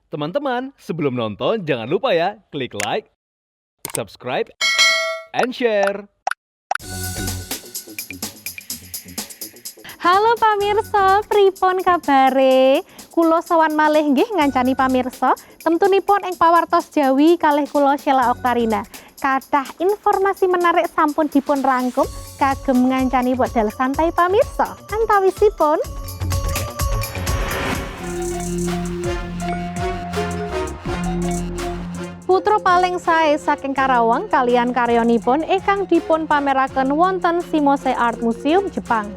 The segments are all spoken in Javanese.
Teman-teman, sebelum nonton jangan lupa ya klik like, subscribe, and share. Halo pamirsa, pripun kabare? Kula sowan malih nggih ngancani pamirsa, temtunipun ing pawartos Jawi kalih kula Sheila Oktarina. Kathah informasi menarik sampun dipun rangkum kagem ngancani wekdal santai pamirsa. Antawisipun putra paling sae saking Karawang kalian karyanipun ingkang dipun pameraken wonten Shimose Art Museum Jepang.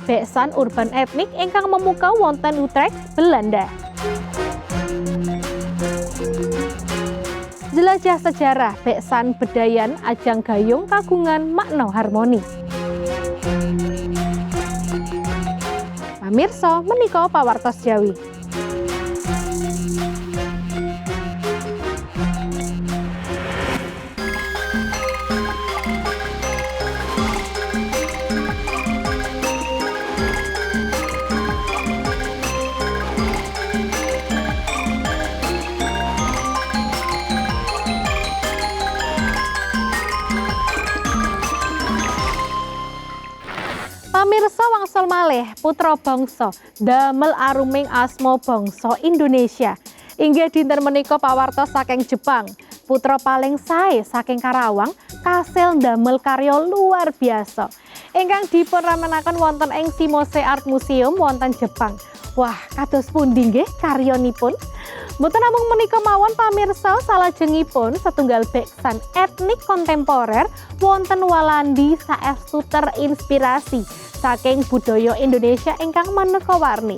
Beksan urban etnik ingkang memukau wonten Utrecht, Belanda. Jelajah sejarah beksan bedayan ajang gayung kagungan makna harmoni. Pamirsa menika pawartos Jawi. Pamirsa wangsul malih putra bangsa damel aruming asma bangsa Indonesia. Inggih dinten menika pawartos saking Jepang. Putra paling sae saking Karawang kasil damel karya luar biasa ingkang dipun ramenaken wonten ing Shimose Art Museum wonten Jepang. Wah, kados pundi nggih karyanipun? Mboten namung menika mawon pamirsa, salajengipun setunggal beksan etnik kontemporer wonten Walandi saestu terinspirasi saking budaya Indonesia ingkang maneka warni.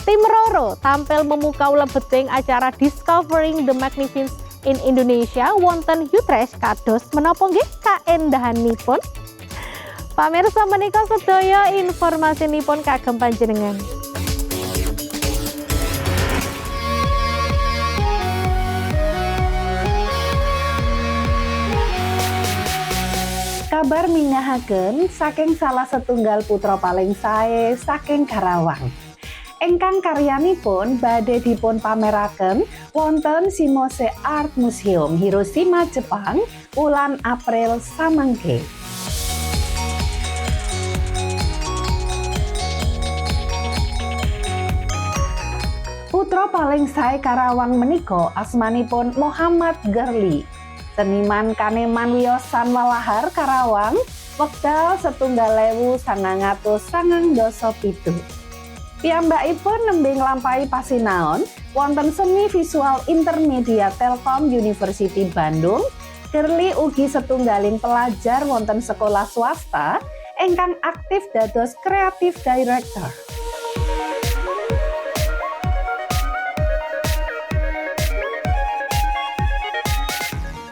Tim Roro tampil memukau lebeting acara Discovering the Magnificence in Indonesia wonten Utrecht kados menapa nggih kaendahanipun? Pamirsa menika sedaya informasinipun kagem panjenengan. Kabar mingahaken saking salah setunggal putra paling sae saking Karawang. Ingkang karyanipun badhe dipun pameraken wonten Shimose Art Museum Hiroshima, Jepang, wulan April samangke. Putra paling sae Karawang menika asmanipun Muhammad Gerli. Seniman kaneman wiyosan Walahar Karawang wekdal 1997. Piyambakipun nembe nglampahi pasinaon wonten seni visual intermedia Telkom University Bandung. Gerli ugi setunggaling pelajar wonten sekolah swasta ingkang aktif dados creative director.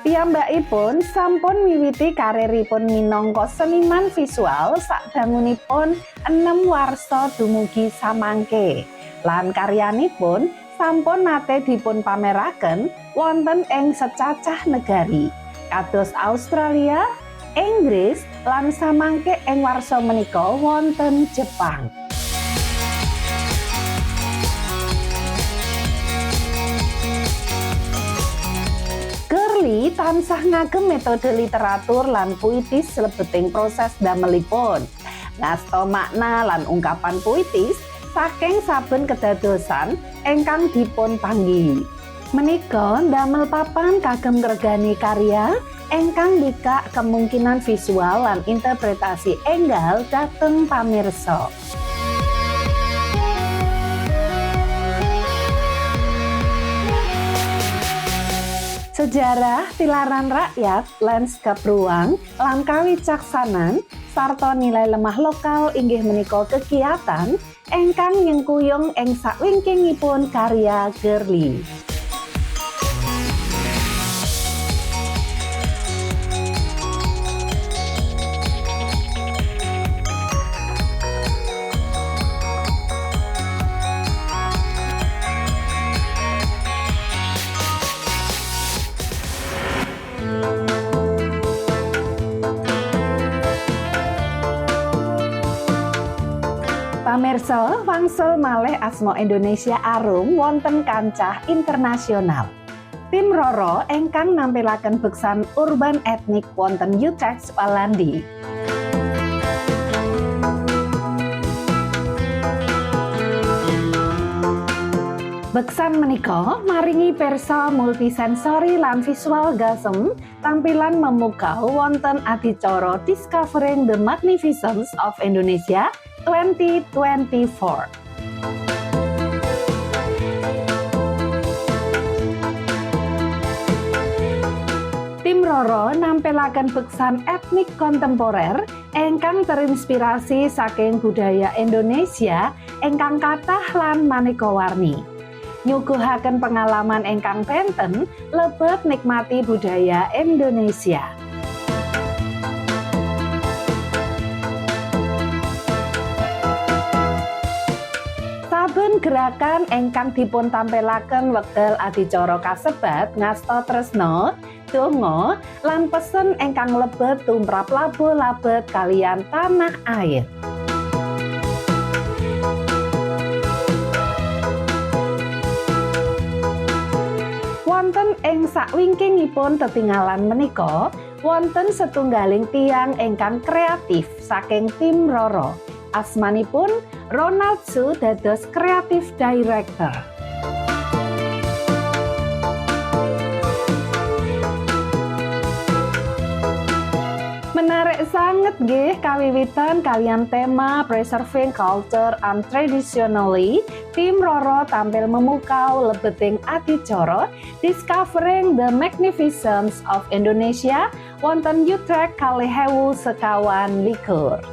Piyambakipun sampun miwiti karieripun minangka seniman visual sadangunipun 6 warsa dumugi samangke. Lan karyanipun sampun nate dipun pameraken wonten ing secacah negari kados Australia, Inggris lan samangke ing warsa menika wonten Jepang. Gerli tansah ngagem metode literatur lan puitis lebeting proses damelipun. Ngasta makna lan ungkapan puitis saking saben kedadosan ingkang dipun panggihi. Menika ndamel papan kagem ngregani karya ingkang mbikak kemungkinan visual lan interpretasi enggal dhateng pamirsa. Sejarah tilaran rakyat, lanskap ruang, lan kawicaksanan, sarta nilai lemah lokal inggih menika kegiatan ingkang nyengkuyung ing sakwingkingipun karya Gerli. Pamirsa, wangsul malih asma Indonesia Arum wonten kancah internasional. Tim Roro ingkang nampilaken beksan urban etnik wonten Utrecht, Walandi. Beksan menika maringi pirsa multisensori lan visual gasem tampilan memukau wonten adicara Discovering the Magnificence of Indonesia 2024. Tim Roro nampilaken beksan etnik kontemporer ingkang terinspirasi saking budaya Indonesia ingkang kathah lan maneka warni. Nyuguhaken pengalaman ingkang benten lebet nikmati budaya Indonesia. Saben gerakan ingkang dipun tampilaken wekdal adicara kasebat ngasta tresna, donga lan pesen ingkang lebet tumrap labo-labet kaliyan tanah air. Wonten ing sakwingkingipun tetinggalan menika, wonten setunggaling tiyang ingkang kreatif saking tim Roro. Asmanipun Ronald Su dados Creative Director. Menarik sanget nggih kawiwitan kalian tema Preserving Culture and Traditionally, tim Roro tampil memukau lebeting adicara Discovering the Magnificence of Indonesia wonten Utrecht kalih ewu sekawan likur.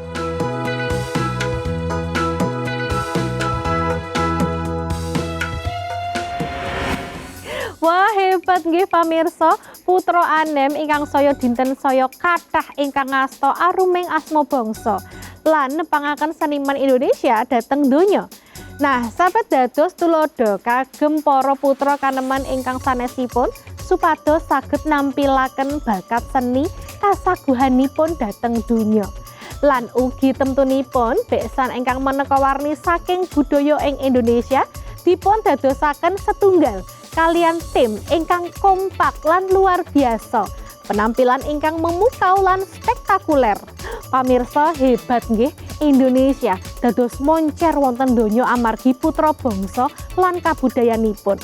Wah, hebat nggih pamirsa, putra Anem ingkang saya dinten saya kathah ingkang ngasta aruming asma bangsa lan nepangaken seniman Indonesia dhateng donya. Nah, sahabat dados tulodo kagem para putra kaneman ingkang sanesipun supados saged nampilaken bakat seni kasaguhanipun dhateng donya. Lan ugi temtunipun beksan ingkang maneka warni saking budaya ing Indonesia dipun dadosaken setunggal kalian tim ingkang kompak lan luar biasa. Penampilan ingkang memukau lan spektakuler. Pamirsa, hebat nggih Indonesia dados moncer wonten donya amargi putra bangsa lan kabudayanipun.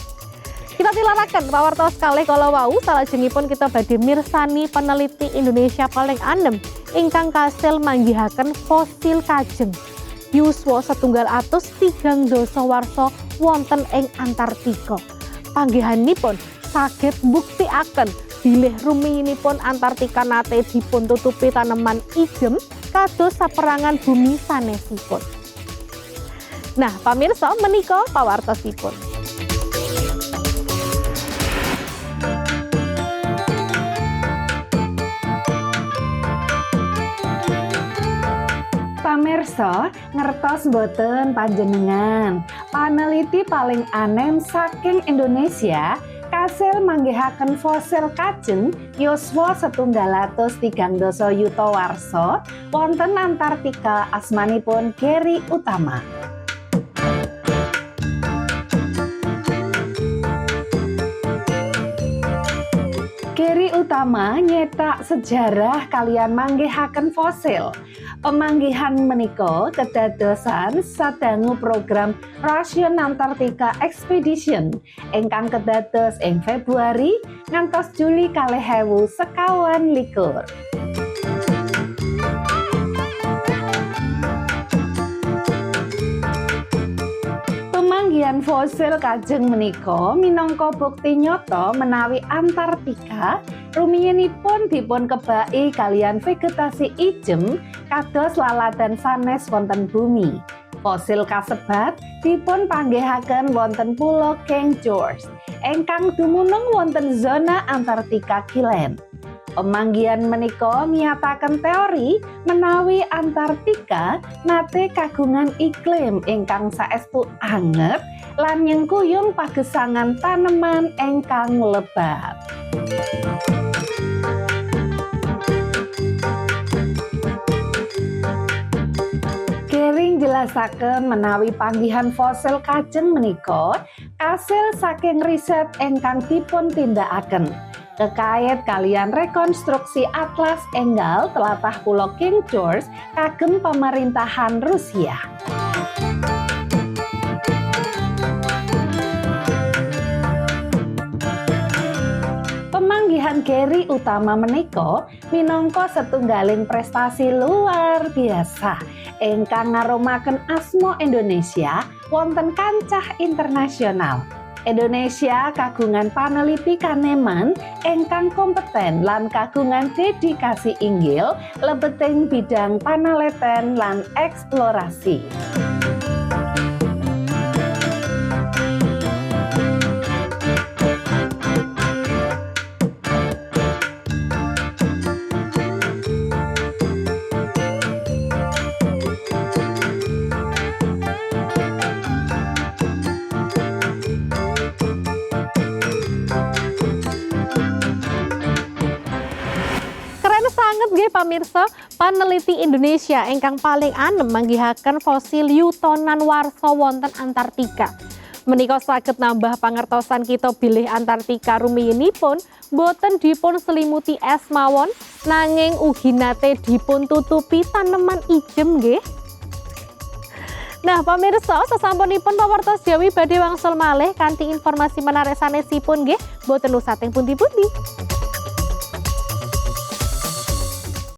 Kita tilaraken pawartos kalih kala wau salajengipun kita badhe mirsani peneliti Indonesia paling anem ingkang kasil manggihaken fosil kajeng. Yuswa 130 warsa wonten ing Antartika. Panggihanipun saged mbuktikaken bilih rumiyinipun Antartika nate dipun tutupi taneman igem kados saperangan bumi sanesipun. Nah, pamirsa menika pawartosipun. Pamirsa, ngertos mboten panjenengan, paneliti paling anem saking Indonesia kasil manggihaken fosil kajeng yuswa 130 yuta warsa wonten Antartika asmanipun Gary Utama. Gary Utama nyetak sejarah kalian manggihaken fosil. Pemanggihan menika kedadosan sadangu program Russian Antarctica Expedition ingkang kedados ing Februari ngantos Juli 2021. Pemanggihan fosil kajeng menika minangka bukti nyata menawi Antartika rumiyinipun dipun kebaki kalian vegetasi ijem kados laladan sanes wonten bumi. Fosil kasebat dipun panggihaken wonten Pulo King George ingkang dumunung wonten zona Antartika Kilen. Pemanggihan menika nyataken teori menawi Antartika nate kagungan iklim ingkang saestu anget lan nyengkuyung pagesangan taneman ingkang lebat. dijelasaken menawi panggihan fosil kajeng menika kasil saking riset ingkang dipun tindakaken kekait kalian rekonstruksi atlas enggal tlatah Pulo King George kagem pemerintahan Rusia. Pemanggihan Gary utama menika minangka setunggaling prestasi luar biasa ingkang ngaromaken asma Indonesia wonten kancah internasional. Indonesia kagungan paneliti kaneman ingkang kompeten lan kagungan dedikasi inggil lebeting bidang panaliten lan eksplorasi. Sangat nggih pamirsa, paneliti Indonesia ingkang paling anem manggihaken fosil yutonan warsa wonten Antartika. Menika saged nambah pangertosan kita bilih Antartika rumiyinipun boten dipun selimuti es mawon nanging ugi nate dipun tutupi taneman ijem nggih. Nah pamirsa, sasampunipun pawartos Jawi badhe wangsul malih kanthi informasi menarik sanesipun nggih, boten usah teng pundi-pundi.